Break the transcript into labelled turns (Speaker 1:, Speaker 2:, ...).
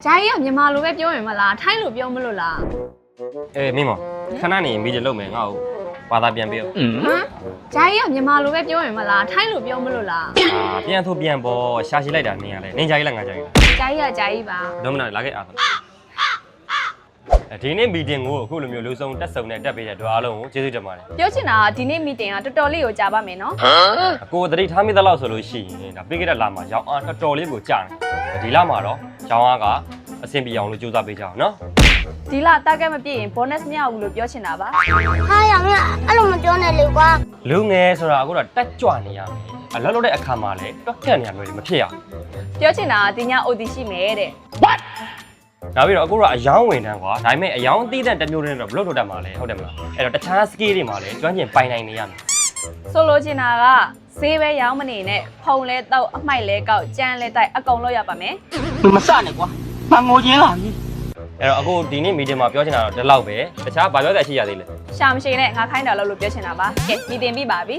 Speaker 1: ဂျာကြီးကမြန်မာလိုပဲပြောရင်မလားထိုင်းလိုပြောမလို့လား
Speaker 2: မင်းမခဏနေမိကြလုပ်မယ်ငါ့ကိုဘာသာပြန်ပြော
Speaker 1: ဟမ်ဂျာကြီးကမြန်မာလိုပဲပြောရင်မလားထိုင်းလိုပြောမလို့လား
Speaker 2: ပြန်ထိုးပြန်ပေါ်ရှာရှိလိုက်တာနင်းရလဲနင်းဂျာကြီးလားငါဂျာကြီးလား
Speaker 1: ဂျာကြီးကဂျာကြီးပါ
Speaker 2: တော့မနာလာခဲ့အားဒီနေ့မီတင်ကိုအခုလိုမျိုးလူဆုံးတက်ဆုံနဲ့တက်ပေးတဲ့တို့အားလုံးကိုကျေးဇူးတင်ပါတယ်
Speaker 1: ပြောချင်တာကဒီနေ့မီတင်ကတော်တော်လေးကိုကြာပါမယ်နော်
Speaker 2: အကိုသတိထားမိသလောက်ဆိုလို့ရှိရင်ဒါပြီးခဲ့တဲ့လမှာရောင်းအားတော်တော်လေးကိုကြာတယ်ဒီလမှာတော့ရောင်းအားကအဆင်ပြေအောင်လို့ကြိုးစားပေးကြအောင်နော်
Speaker 1: ဒီလတာဂက်မပြည့်ရင် bonus မရဘူးလို့ပြောချင်တာပါ
Speaker 3: ဟာရမင်းအဲ့လိုမပြောနဲ့လေကွာ
Speaker 2: လူငယ်ဆိုတာအခုတော့တက်ကြွနေရမယ်အလုပ်လုပ်တဲ့အခါမှာလည်းတွက်ခတ်နေရမျိုးတွေမဖြစ်ရဘူး
Speaker 1: ပြောချင်တာကဒီည OT ရှိမယ်တဲ့
Speaker 2: နောက်ပြီးတော့အခုတော့အယောင်းဝင်တန်းကွာဒါပေမဲ့အယောင်းသီးတဲ့တစ်မျိုးတည်းတော့ဘလို့ထုတ်တတ်မှာလဲဟုတ်တယ်မလားအဲ့တော့တခြား skill တွေမှာလည်းကျွမ်းကျင်ပိုင်နိုင်နေရမယ်
Speaker 1: ဆိုလိုချင်တာကဈေးပဲရောင်းမနေနဲ့ဖုံလဲတောက်အမိုက်လဲကောက်ကြမ်းလဲတိုက်အကုန်လောက်ရပါမယ်
Speaker 4: မစနဲ့ကွာငါငိုချင်းလာပြီ
Speaker 2: အဲ့တော့အခုဒီနေ့မီတင်မှာပြောချင်တာတော့ဒီလောက်ပဲတခြားဘာပြောစရာရှိရသေးလဲ
Speaker 1: ရှာမရှိနဲ့ငါခိုင်းတာလို့ပြောချင်တာပါကဲမီတင်ပြီပါပြီ